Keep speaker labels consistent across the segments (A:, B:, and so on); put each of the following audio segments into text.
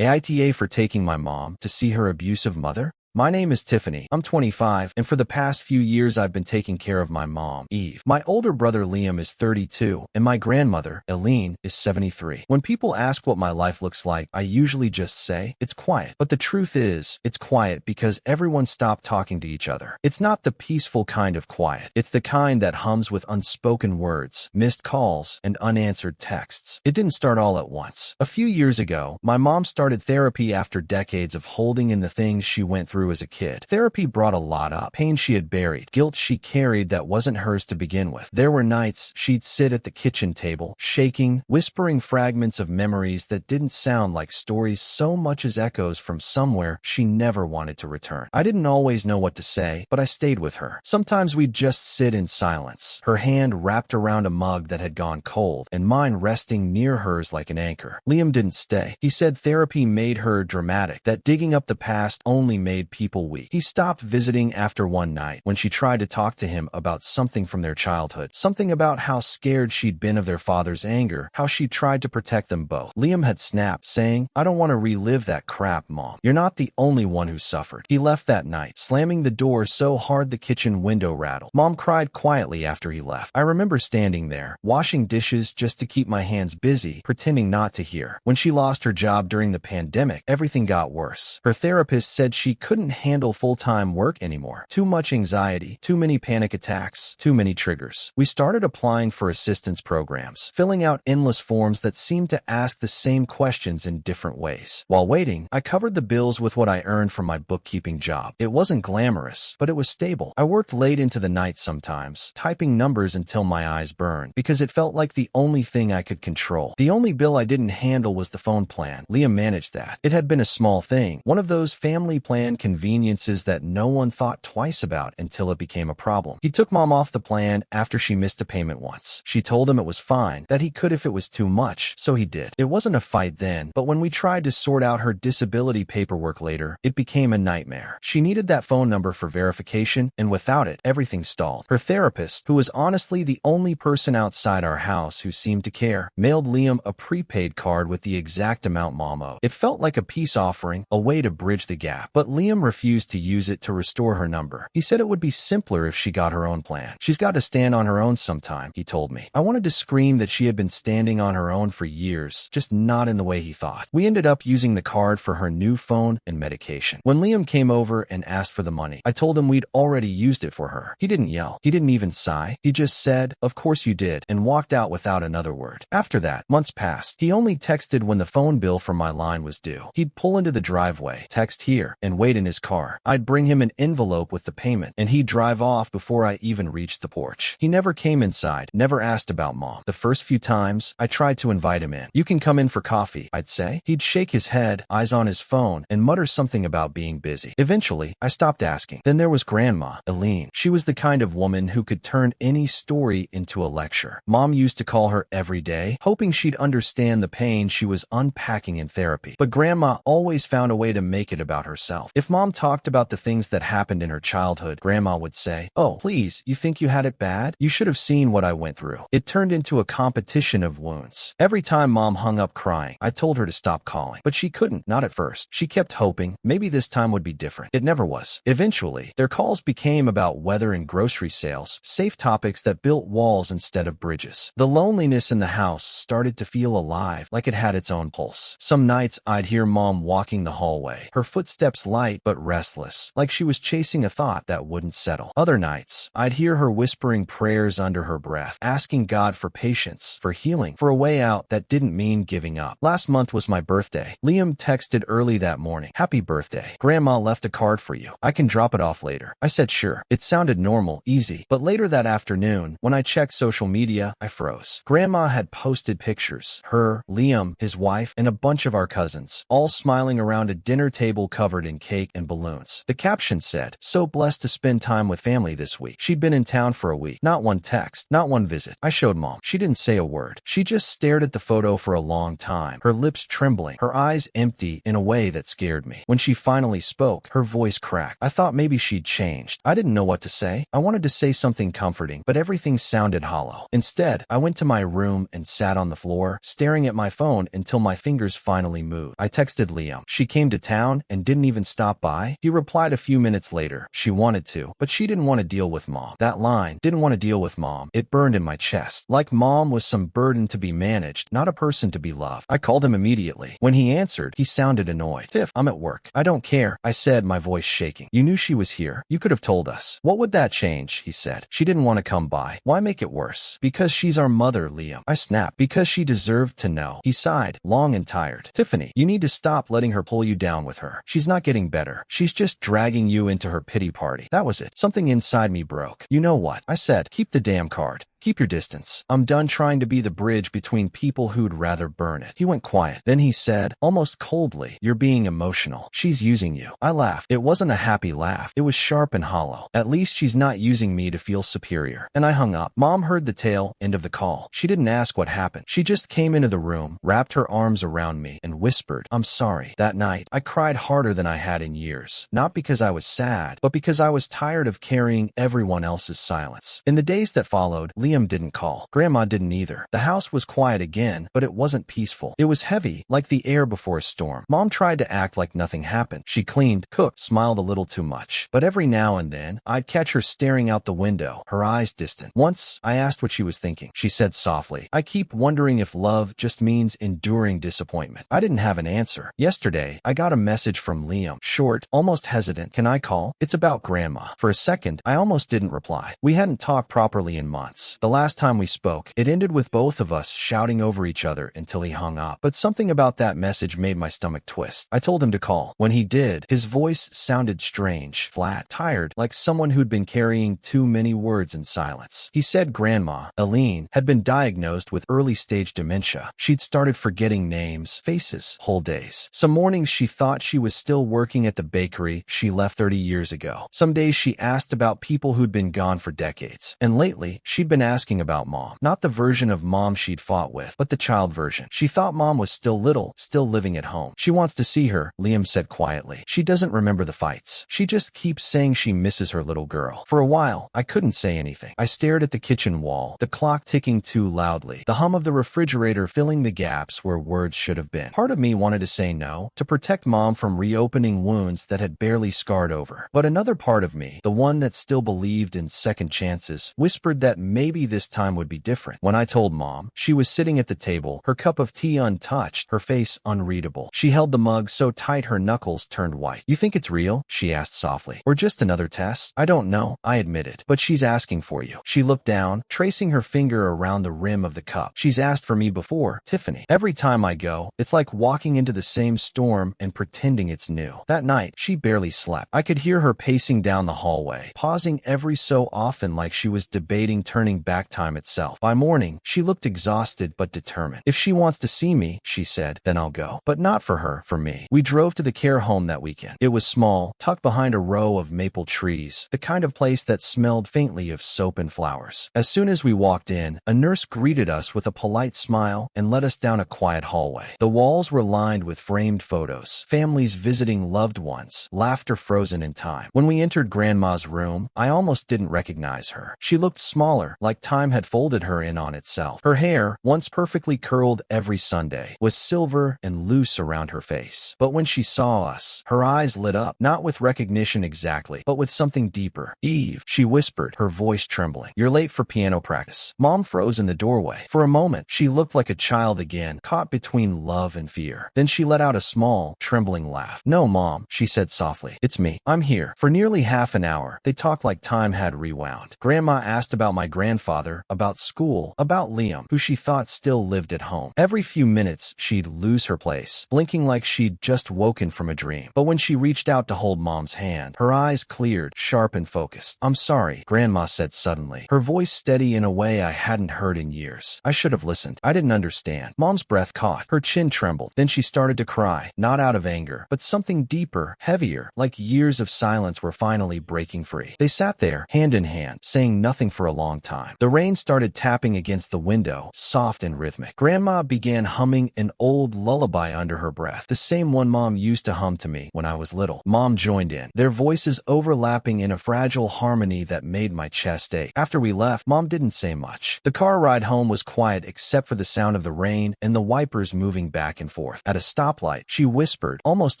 A: AITA for taking my mom to see her abusive mother? My name is Tiffany. I'm 25, and for the past few years I've been taking care of my mom, Eve. My older brother Liam is 32, and my grandmother, Eileen, is 73. When people ask what my life looks like, I usually just say, it's quiet. But the truth is, it's quiet because everyone stopped talking to each other. It's not the peaceful kind of quiet. It's the kind that hums with unspoken words, missed calls, and unanswered texts. It didn't start all at once. A few years ago, my mom started therapy after decades of holding in the things she went through as a kid. Therapy brought a lot up. Pain she had buried, guilt she carried that wasn't hers to begin with. There were nights she'd sit at the kitchen table, shaking, whispering fragments of memories that didn't sound like stories so much as echoes from somewhere she never wanted to return. I didn't always know what to say, but I stayed with her. Sometimes we'd just sit in silence, her hand wrapped around a mug that had gone cold, and mine resting near hers like an anchor. Liam didn't stay. He said therapy made her dramatic, that digging up the past only made people weak. He stopped visiting after one night when she tried to talk to him about something from their childhood, something about how scared she'd been of their father's anger, how she tried to protect them both. Liam had snapped, saying, "I don't want to relive that crap, Mom. You're not the only one who suffered." He left that night, slamming the door so hard the kitchen window rattled. Mom cried quietly after he left. I remember standing there, washing dishes just to keep my hands busy, pretending not to hear. When she lost her job during the pandemic, everything got worse. Her therapist said she couldn't handle full-time work anymore. Too much anxiety, too many panic attacks, too many triggers. We started applying for assistance programs, filling out endless forms that seemed to ask the same questions in different ways. While waiting, I covered the bills with what I earned from my bookkeeping job. It wasn't glamorous, but it was stable. I worked late into the night sometimes, typing numbers until my eyes burned, because it felt like the only thing I could control. The only bill I didn't handle was the phone plan. Liam managed that. It had been a small thing, one of those family plan conveniences that no one thought twice about until it became a problem. He took Mom off the plan after she missed a payment once. She told him it was fine, that he could if it was too much, so he did. It wasn't a fight then, but when we tried to sort out her disability paperwork later, it became a nightmare. She needed that phone number for verification, and without it, everything stalled. Her therapist, who was honestly the only person outside our house who seemed to care, mailed Liam a prepaid card with the exact amount Mom owed. It felt like a peace offering, a way to bridge the gap, but Liam refused to use it to restore her number. He said it would be simpler if she got her own plan. She's got to stand on her own sometime, he told me. I wanted to scream that she had been standing on her own for years, just not in the way he thought. We ended up using the card for her new phone and medication. When Liam came over and asked for the money, I told him we'd already used it for her. He didn't yell. He didn't even sigh. He just said, "Of course you did," and walked out without another word. After that, months passed. He only texted when the phone bill for my line was due. He'd pull into the driveway, text here, and wait in his car. I'd bring him an envelope with the payment, and he'd drive off before I even reached the porch. He never came inside, never asked about Mom. The first few times, I tried to invite him in. "You can come in for coffee," I'd say. He'd shake his head, eyes on his phone, and mutter something about being busy. Eventually, I stopped asking. Then there was Grandma, Eileen. She was the kind of woman who could turn any story into a lecture. Mom used to call her every day, hoping she'd understand the pain she was unpacking in therapy. But Grandma always found a way to make it about herself. If Mom talked about the things that happened in her childhood, Grandma would say, "Oh, please, you think you had it bad? You should have seen what I went through." It turned into a competition of wounds. Every time Mom hung up crying, I told her to stop calling. But she couldn't, not at first. She kept hoping maybe this time would be different. It never was. Eventually, their calls became about weather and grocery sales, safe topics that built walls instead of bridges. The loneliness in the house started to feel alive, like it had its own pulse. Some nights, I'd hear Mom walking the hallway, her footsteps light but restless, like she was chasing a thought that wouldn't settle. Other nights, I'd hear her whispering prayers under her breath, asking God for patience, for healing, for a way out that didn't mean giving up. Last month was my birthday. Liam texted early that morning, "Happy birthday. Grandma left a card for you. I can drop it off later." I said sure. It sounded normal, easy. But later that afternoon, when I checked social media, I froze. Grandma had posted pictures. Her, Liam, his wife, and a bunch of our cousins, all smiling around a dinner table covered in cake cake and balloons. The caption said, "So blessed to spend time with family this week." She'd been in town for a week. Not one text, not one visit. I showed Mom. She didn't say a word. She just stared at the photo for a long time, her lips trembling, her eyes empty in a way that scared me. When she finally spoke, her voice cracked. I thought maybe she'd changed. I didn't know what to say. I wanted to say something comforting, but everything sounded hollow. Instead, I went to my room and sat on the floor, staring at my phone until my fingers finally moved. I texted Liam. She came to town and didn't even stop by. He replied a few minutes later. She wanted to, but she didn't want to deal with Mom. That line, "didn't want to deal with Mom," it burned in my chest. Like Mom was some burden to be managed, not a person to be loved. I called him immediately. When he answered, he sounded annoyed. "Tiff, I'm at work." "I don't care," I said, my voice shaking. "You knew she was here. You could have told us." "What would that change?" he said. "She didn't want to come by." "Why make it worse?" "Because she's our mother, Liam." I snapped. "Because she deserved to know." He sighed, long and tired. "Tiffany, you need to stop letting her pull you down with her. She's not getting better. She's just dragging you into her pity party." That was it. Something inside me broke. "You know what?" I said. "Keep the damn card. Keep your distance. I'm done trying to be the bridge between people who'd rather burn it." He went quiet. Then he said, almost coldly, "You're being emotional. She's using you." I laughed. It wasn't a happy laugh. It was sharp and hollow. At least she's not using me to feel superior. And I hung up. Mom heard the tail end of the call. She didn't ask what happened. She just came into the room, wrapped her arms around me, and whispered, "I'm sorry." That night, I cried harder than I had in years. Not because I was sad, but because I was tired of carrying everyone else's silence. In the days that followed, Liam didn't call. Grandma didn't either. The house was quiet again, but it wasn't peaceful. It was heavy, like the air before a storm. Mom tried to act like nothing happened. She cleaned, cooked, smiled a little too much. But every now and then, I'd catch her staring out the window, her eyes distant. Once, I asked what she was thinking. She said softly, "I keep wondering if love just means enduring disappointment." I didn't have an answer. Yesterday, I got a message from Liam. Short, almost hesitant. "Can I call? It's about Grandma." For a second, I almost didn't reply. We hadn't talked properly in months. The last time we spoke, it ended with both of us shouting over each other until he hung up. But something about that message made my stomach twist. I told him to call. When he did, his voice sounded strange, flat, tired, like someone who'd been carrying too many words in silence. He said Grandma, Aline, had been diagnosed with early-stage dementia. She'd started forgetting names, faces, whole days. Some mornings she thought she was still working at the bakery she left 30 years ago. Some days she asked about people who'd been gone for decades. And lately, she'd been asking about Mom. Not the version of Mom she'd fought with, but the child version. She thought Mom was still little, still living at home. "She wants to see her," Liam said quietly. "She doesn't remember the fights. She just keeps saying she misses her little girl." For a while, I couldn't say anything. I stared at the kitchen wall, the clock ticking too loudly, the hum of the refrigerator filling the gaps where words should have been. Part of me wanted to say no, to protect Mom from reopening wounds that had barely scarred over. But another part of me, the one that still believed in second chances, whispered that maybe this time would be different. When I told Mom, she was sitting at the table, her cup of tea untouched, her face unreadable. She held the mug so tight her knuckles turned white. "You think it's real?" she asked softly. "Or just another test?" "I don't know," I admitted. "But she's asking for you." She looked down, tracing her finger around the rim of the cup. "She's asked for me before, Tiffany. Every time I go, it's like walking into the same storm and pretending it's new." That night, she barely slept. I could hear her pacing down the hallway, pausing every so often like she was debating turning back time itself. By morning, she looked exhausted but determined. "If she wants to see me," she said, "then I'll go. But not for her, for me." We drove to the care home that weekend. It was small, tucked behind a row of maple trees, the kind of place that smelled faintly of soap and flowers. As soon as we walked in, a nurse greeted us with a polite smile and led us down a quiet hallway. The walls were lined with framed photos, families visiting loved ones, laughter frozen in time. When we entered Grandma's room, I almost didn't recognize her. She looked smaller, like time had folded her in on itself. Her hair, once perfectly curled every Sunday, was silver and loose around her face. But when she saw us, her eyes lit up, not with recognition exactly, but with something deeper. "Eve," she whispered, her voice trembling. "You're late for piano practice." Mom froze in the doorway. For a moment, she looked like a child again, caught between love and fear. Then she let out a small, trembling laugh. "No, Mom," she said softly. "It's me. I'm here." For nearly half an hour, they talked like time had rewound. Grandma asked about my grandfather grandfather, about school, about Liam, who she thought still lived at home. Every few minutes, she'd lose her place, blinking like she'd just woken from a dream. But when she reached out to hold Mom's hand, her eyes cleared, sharp and focused. "I'm sorry," Grandma said suddenly, her voice steady in a way I hadn't heard in years. "I should have listened. I didn't understand." Mom's breath caught. Her chin trembled. Then she started to cry, not out of anger, but something deeper, heavier, like years of silence were finally breaking free. They sat there, hand in hand, saying nothing for a long time. The rain started tapping against the window, soft and rhythmic. Grandma began humming an old lullaby under her breath, the same one Mom used to hum to me when I was little. Mom joined in, their voices overlapping in a fragile harmony that made my chest ache. After we left, Mom didn't say much. The car ride home was quiet except for the sound of the rain and the wipers moving back and forth. At a stoplight, she whispered, almost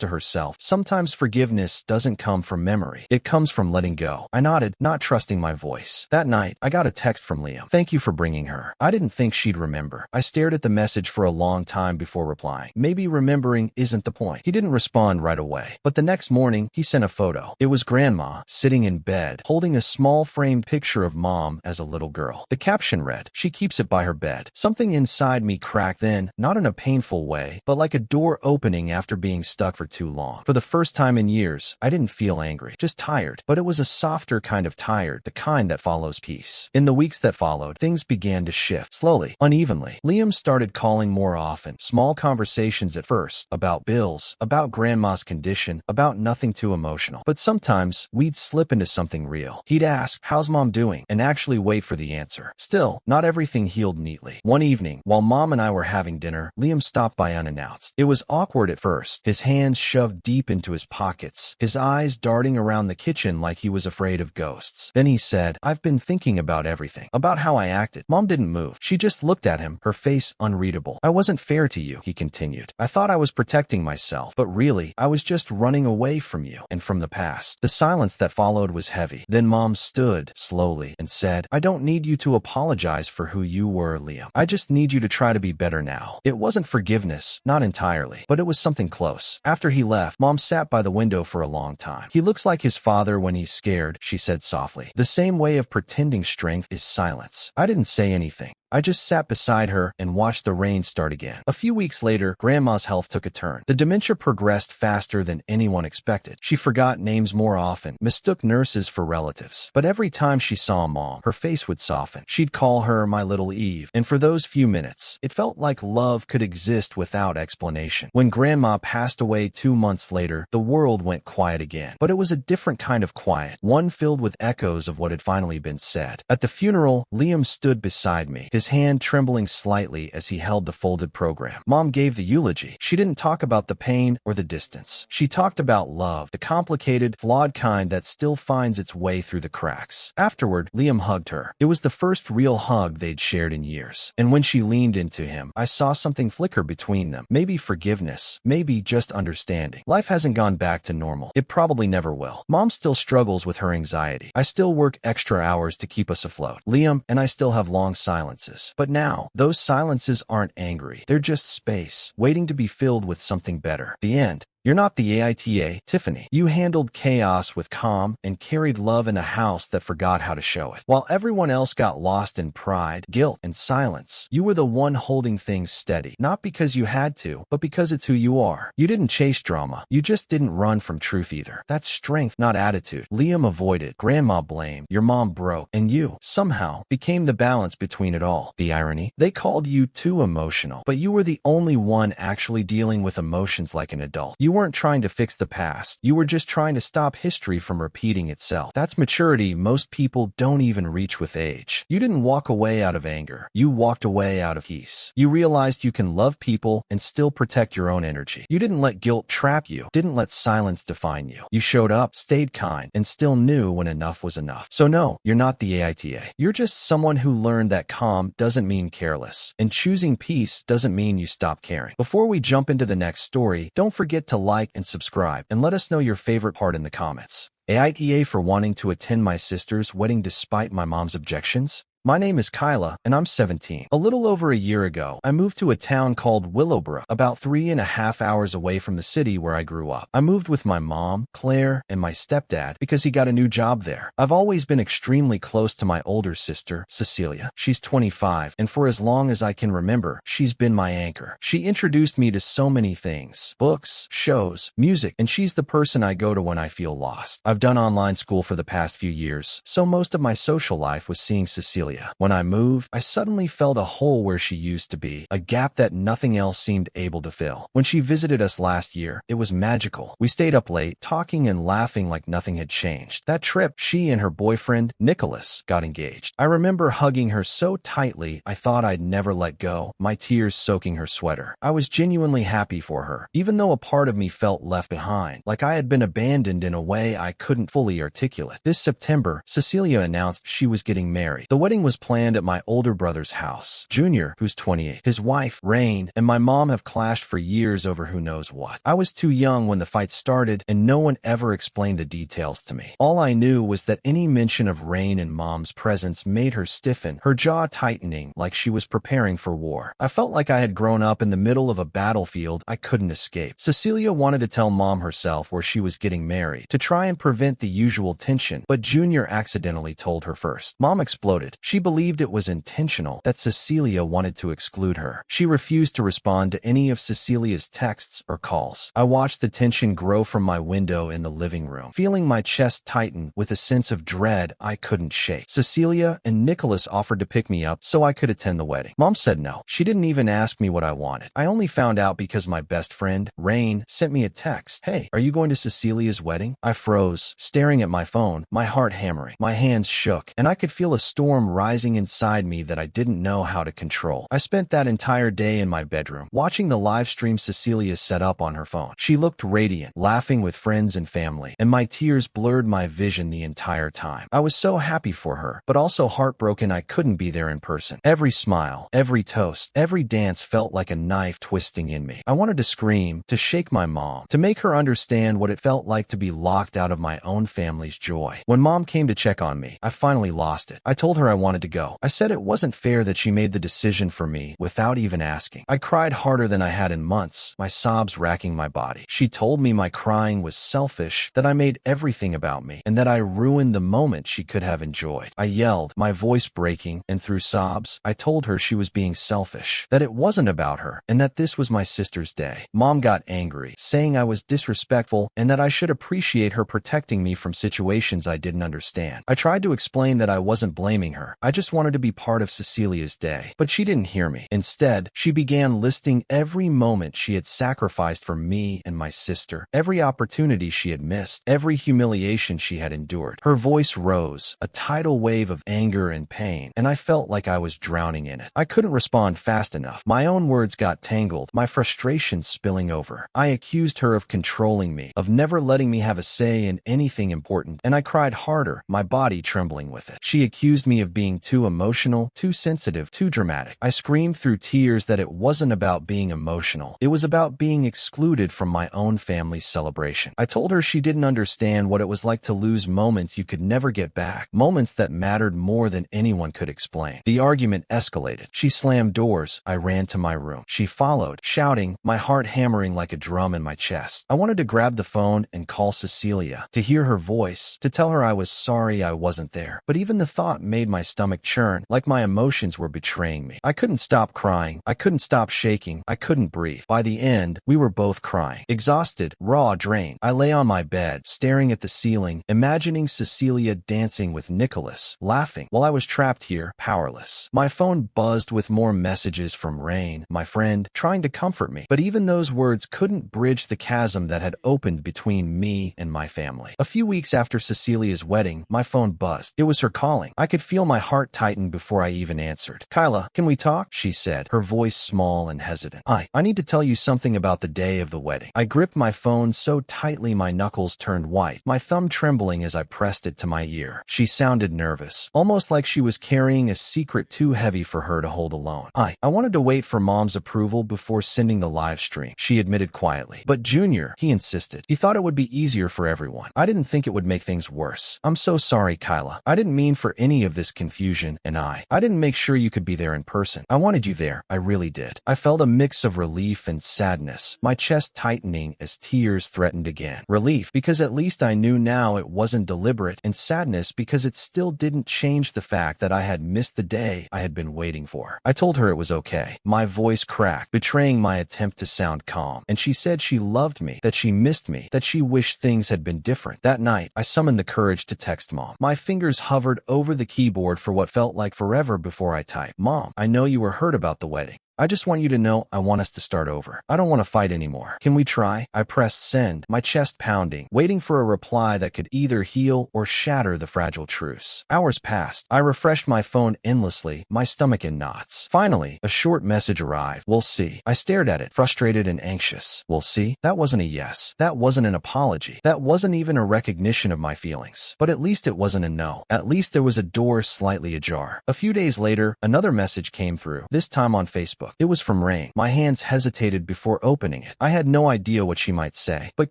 A: to herself, "Sometimes forgiveness doesn't come from memory. It comes from letting go." I nodded, not trusting my voice. That night, I got a text from Liam. "Thank you for bringing her." I didn't think she'd remember. I stared at the message for a long time before replying. Maybe remembering isn't the point. He didn't respond right away. But the next morning, he sent a photo. It was Grandma, sitting in bed, holding a small framed picture of Mom as a little girl. The caption read, "She keeps it by her bed." Something inside me cracked then, not in a painful way, but like a door opening after being stuck for too long. For the first time in years, I didn't feel angry, just tired. But it was a softer kind of tired, the kind that follows peace. In the weeks that followed, things began to shift, slowly, unevenly. Liam started calling more often, small conversations at first, about bills, about Grandma's condition, about nothing too emotional. But sometimes, we'd slip into something real. He'd ask, "How's Mom doing?" and actually wait for the answer. Still, not everything healed neatly. One evening, while Mom and I were having dinner, Liam stopped by unannounced. It was awkward at first, his hands shoved deep into his pockets, his eyes darting around the kitchen like he was afraid of ghosts. Then he said, "I've been thinking about everything, about how I acted." Mom didn't move. She just looked at him, her face unreadable. "I wasn't fair to you," he continued. "I thought I was protecting myself, but really, I was just running away from you and from the past." The silence that followed was heavy. Then Mom stood, slowly, and said, "I don't need you to apologize for who you were, Liam. I just need you to try to be better now." It wasn't forgiveness, not entirely, but it was something close. After he left, Mom sat by the window for a long time. "He looks like his father when he's scared," she said softly. "The same way of pretending strength is silence." I didn't say anything. I just sat beside her and watched the rain start again. A few weeks later, Grandma's health took a turn. The dementia progressed faster than anyone expected. She forgot names more often, mistook nurses for relatives. But every time she saw Mom, her face would soften. She'd call her my little Eve, and for those few minutes, it felt like love could exist without explanation. When Grandma passed away 2 months later, the world went quiet again. But it was a different kind of quiet, one filled with echoes of what had finally been said. At the funeral, Liam stood beside me, his hand trembling slightly as he held the folded program. Mom gave the eulogy. She didn't talk about the pain or the distance. She talked about love, the complicated, flawed kind that still finds its way through the cracks. Afterward, Liam hugged her. It was the first real hug they'd shared in years. And when she leaned into him, I saw something flicker between them. Maybe forgiveness, maybe just understanding. Life hasn't gone back to normal. It probably never will. Mom still struggles with her anxiety. I still work extra hours to keep us afloat. Liam and I still have long silences. But now, those silences aren't angry. They're just space, waiting to be filled with something better. The end. You're not the AITA, Tiffany. You handled chaos with calm and carried love in a house that forgot how to show it. While everyone else got lost in pride, guilt, and silence, you were the one holding things steady. Not because you had to, but because it's who you are. You didn't chase drama. You just didn't run from truth either. That's strength, not attitude. Liam avoided, Grandma blamed, your mom broke, and you, somehow, became the balance between it all. The irony? They called you too emotional, but you were the only one actually dealing with emotions like an adult. You weren't trying to fix the past. You were just trying to stop history from repeating itself. That's maturity most people don't even reach with age. You didn't walk away out of anger. You walked away out of peace. You realized you can love people and still protect your own energy. You didn't let guilt trap you. Didn't let silence define you. You showed up, stayed kind, and still knew when enough was enough. So no, you're not the AITA. You're just someone who learned that calm doesn't mean careless, and choosing peace doesn't mean you stop caring. Before we jump into the next story, don't forget to like and subscribe, and let us know your favorite part in the comments. AITA for wanting to attend my sister's wedding despite my mom's objections? My name is Kyla, and I'm 17. A little over a year ago, I moved to a town called Willowbrook, about 3.5 hours away from the city where I grew up. I moved with my mom, Claire, and my stepdad because he got a new job there. I've always been extremely close to my older sister, Cecilia. She's 25, and for as long as I can remember, she's been my anchor. She introduced me to so many things: books, shows, music, and she's the person I go to when I feel lost. I've done online school for the past few years, so most of my social life was seeing Cecilia. When I moved, I suddenly felt a hole where she used to be, a gap that nothing else seemed able to fill. When she visited us last year, it was magical. We stayed up late, talking and laughing like nothing had changed. That trip, she and her boyfriend, Nicholas, got engaged. I remember hugging her so tightly I thought I'd never let go, my tears soaking her sweater. I was genuinely happy for her, even though a part of me felt left behind, like I had been abandoned in a way I couldn't fully articulate. This September, Cecilia announced she was getting married. The wedding was planned at my older brother's house. Junior, who's 28, his wife, Rain, and my mom have clashed for years over who knows what. I was too young when the fight started, and no one ever explained the details to me. All I knew was that any mention of Rain and Mom's presence made her stiffen, her jaw tightening like she was preparing for war. I felt like I had grown up in the middle of a battlefield I couldn't escape. Cecilia wanted to tell Mom herself where she was getting married, to try and prevent the usual tension, but Junior accidentally told her first. Mom exploded. She believed it was intentional, that Cecilia wanted to exclude her. She refused to respond to any of Cecilia's texts or calls. I watched the tension grow from my window in the living room, feeling my chest tighten with a sense of dread I couldn't shake. Cecilia and Nicholas offered to pick me up so I could attend the wedding. Mom said no. She didn't even ask me what I wanted. I only found out because my best friend, Rain, sent me a text. "Hey, are you going to Cecilia's wedding?" I froze, staring at my phone, my heart hammering. My hands shook, and I could feel a storm rising inside me that I didn't know how to control. I spent that entire day in my bedroom, watching the live stream Cecilia set up on her phone. She looked radiant, laughing with friends and family, and my tears blurred my vision the entire time. I was so happy for her, but also heartbroken I couldn't be there in person. Every smile, every toast, every dance felt like a knife twisting in me. I wanted to scream, to shake my mom, to make her understand what it felt like to be locked out of my own family's joy. When Mom came to check on me, I finally lost it. I told her I wanted to go. I said it wasn't fair that she made the decision for me without even asking. I cried harder than I had in months, my sobs racking my body. She told me my crying was selfish, that I made everything about me, and that I ruined the moment she could have enjoyed. I yelled, my voice breaking, and through sobs, I told her she was being selfish, that it wasn't about her, and that this was my sister's day. Mom got angry, saying I was disrespectful and that I should appreciate her protecting me from situations I didn't understand. I tried to explain that I wasn't blaming her. I just wanted to be part of Cecilia's day. But she didn't hear me. Instead, she began listing every moment she had sacrificed for me and my sister, every opportunity she had missed, every humiliation she had endured. Her voice rose, a tidal wave of anger and pain, and I felt like I was drowning in it. I couldn't respond fast enough. My own words got tangled, my frustration spilling over. I accused her of controlling me, of never letting me have a say in anything important, and I cried harder, my body trembling with it. She accused me of being too emotional, too sensitive, too dramatic. I screamed through tears that it wasn't about being emotional. It was about being excluded from my own family's celebration. I told her she didn't understand what it was like to lose moments you could never get back, moments that mattered more than anyone could explain. The argument escalated. She slammed doors. I ran to my room. She followed, shouting, my heart hammering like a drum in my chest. I wanted to grab the phone and call Cecilia, to hear her voice, to tell her I was sorry I wasn't there. But even the thought made my stomach churn, like my emotions were betraying me. I couldn't stop crying. I couldn't stop shaking. I couldn't breathe. By the end, we were both crying. Exhausted, raw, drained. I lay on my bed, staring at the ceiling, imagining Cecilia dancing with Nicholas, laughing, while I was trapped here, powerless. My phone buzzed with more messages from Rain, my friend, trying to comfort me. But even those words couldn't bridge the chasm that had opened between me and my family. A few weeks after Cecilia's wedding, my phone buzzed. It was her calling. I could feel my heart tighten before I even answered. Kyla, can we talk? She said, her voice small and hesitant. I need to tell you something about the day of the wedding. I gripped my phone so tightly my knuckles turned white, my thumb trembling as I pressed it to my ear. She sounded nervous, almost like she was carrying a secret too heavy for her to hold alone. I wanted to wait for Mom's approval before sending the live stream, she admitted quietly. But Junior, he insisted. He thought it would be easier for everyone. I didn't think it would make things worse. I'm so sorry, Kyla. I didn't mean for any of this confusion. confusion, and I didn't make sure you could be there in person. I wanted you there. I really did. I felt a mix of relief and sadness, my chest tightening as tears threatened again. Relief, because at least I knew now it wasn't deliberate, and sadness because it still didn't change the fact that I had missed the day I had been waiting for. I told her it was okay. My voice cracked, betraying my attempt to sound calm, and she said she loved me, that she missed me, that she wished things had been different. That night, I summoned the courage to text Mom. My fingers hovered over the keyboard for what felt like forever before I typed, "Mom, I know you were hurt about the wedding. I just want you to know I want us to start over. I don't want to fight anymore. Can we try?" I pressed send, my chest pounding, waiting for a reply that could either heal or shatter the fragile truce. Hours passed. I refreshed my phone endlessly, my stomach in knots. Finally, a short message arrived. "We'll see." I stared at it, frustrated and anxious. "We'll see?" That wasn't a yes. That wasn't an apology. That wasn't even a recognition of my feelings. But at least it wasn't a no. At least there was a door slightly ajar. A few days later, another message came through, this time on Facebook. It was from Rain. My hands hesitated before opening it. I had no idea what she might say, but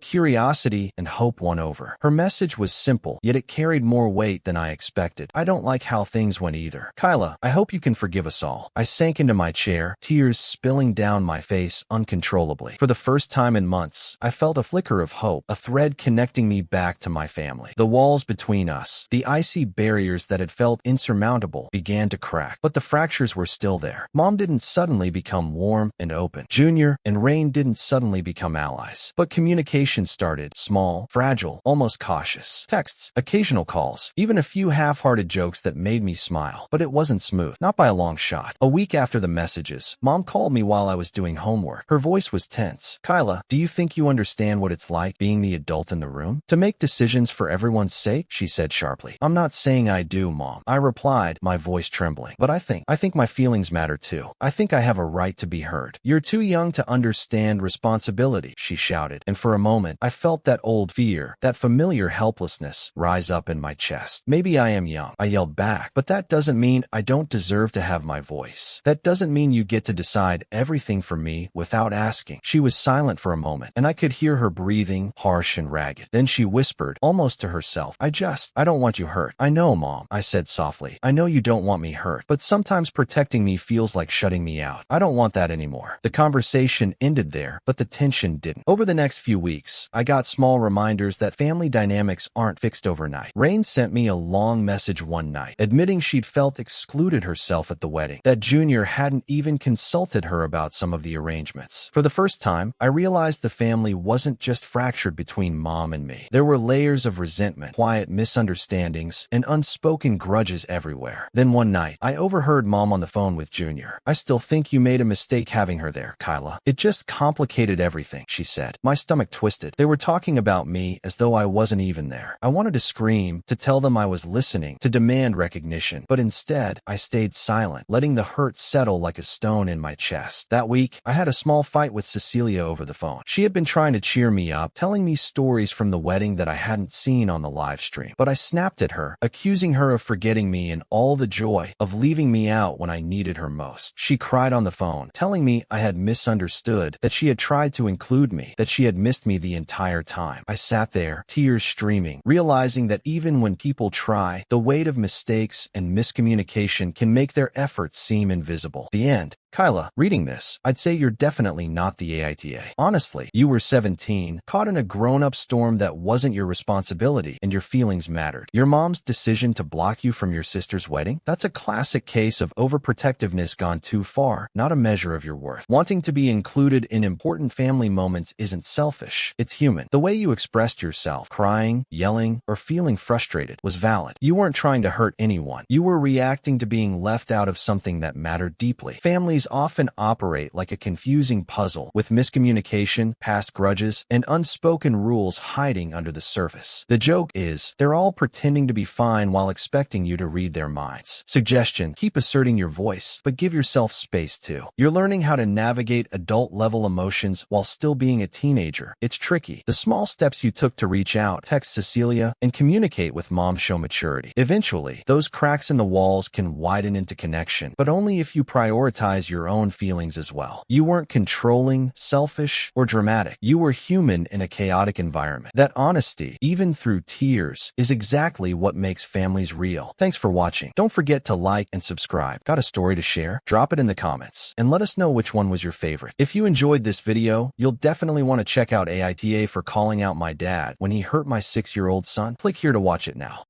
A: curiosity and hope won over. Her message was simple, yet it carried more weight than I expected. "I don't like how things went either. Kyla, I hope you can forgive us all." I sank into my chair, tears spilling down my face uncontrollably. For the first time in months, I felt a flicker of hope, a thread connecting me back to my family. The walls between us, the icy barriers that had felt insurmountable, began to crack, but the fractures were still there. Mom didn't suddenly become warm and open. Junior and Rain didn't suddenly become allies. But communication started, small, fragile, almost cautious. Texts, occasional calls, even a few half-hearted jokes that made me smile. But it wasn't smooth, not by a long shot. A week after the messages, Mom called me while I was doing homework. Her voice was tense. "Kyla, do you think you understand what it's like being the adult in the room? To make decisions for everyone's sake?" she said sharply. "I'm not saying I do, Mom," I replied, my voice trembling. "But I think my feelings matter too. I think I have a right to be heard." "You're too young to understand responsibility," she shouted, and for a moment, I felt that old fear, that familiar helplessness, rise up in my chest. "Maybe I am young," I yelled back, "but that doesn't mean I don't deserve to have my voice. That doesn't mean you get to decide everything for me without asking." She was silent for a moment, and I could hear her breathing, harsh and ragged. Then she whispered, almost to herself, I don't want you hurt." "I know, Mom," I said softly. "I know you don't want me hurt, but sometimes protecting me feels like shutting me out. I don't want that anymore." The conversation ended there, but the tension didn't. Over the next few weeks, I got small reminders that family dynamics aren't fixed overnight. Rain sent me a long message one night, admitting she'd felt excluded herself at the wedding, that Junior hadn't even consulted her about some of the arrangements. For the first time, I realized the family wasn't just fractured between Mom and me. There were layers of resentment, quiet misunderstandings, and unspoken grudges everywhere. Then one night, I overheard Mom on the phone with Junior. "I still think you made a mistake having her there, Kyla. It just complicated everything," she said. My stomach twisted. They were talking about me as though I wasn't even there. I wanted to scream, to tell them I was listening, to demand recognition, but instead, I stayed silent, letting the hurt settle like a stone in my chest. That week, I had a small fight with Cecilia over the phone. She had been trying to cheer me up, telling me stories from the wedding that I hadn't seen on the live stream. But I snapped at her, accusing her of forgetting me and all the joy of leaving me out when I needed her most. She cried on the phone, telling me I had misunderstood, that she had tried to include me, that she had missed me the entire time. I sat there, tears streaming, realizing that even when people try, the weight of mistakes and miscommunication can make their efforts seem invisible. The end. Kyla, reading this, I'd say you're definitely not the AITA. Honestly, you were 17, caught in a grown-up storm that wasn't your responsibility, and your feelings mattered. Your mom's decision to block you from your sister's wedding? That's a classic case of overprotectiveness gone too far, not a measure of your worth. Wanting to be included in important family moments isn't selfish, it's human. The way you expressed yourself, crying, yelling, or feeling frustrated, was valid. You weren't trying to hurt anyone. You were reacting to being left out of something that mattered deeply. Families often operate like a confusing puzzle, with miscommunication, past grudges, and unspoken rules hiding under the surface. The joke is, they're all pretending to be fine while expecting you to read their minds. Suggestion: keep asserting your voice, but give yourself space too. You're learning how to navigate adult-level emotions while still being a teenager. It's tricky. The small steps you took to reach out, text Cecilia, and communicate with Mom show maturity. Eventually, those cracks in the walls can widen into connection, but only if you prioritize your own feelings as well. You weren't controlling, selfish, or dramatic. You were human in a chaotic environment. That honesty, even through tears, is exactly what makes families real. Thanks for watching. Don't forget to like and subscribe. Got a story to share? Drop it in the comments and let us know which one was your favorite. If you enjoyed this video, you'll definitely want to check out AITA for calling out my dad when he hurt my 6-year-old son. Click here to watch it now.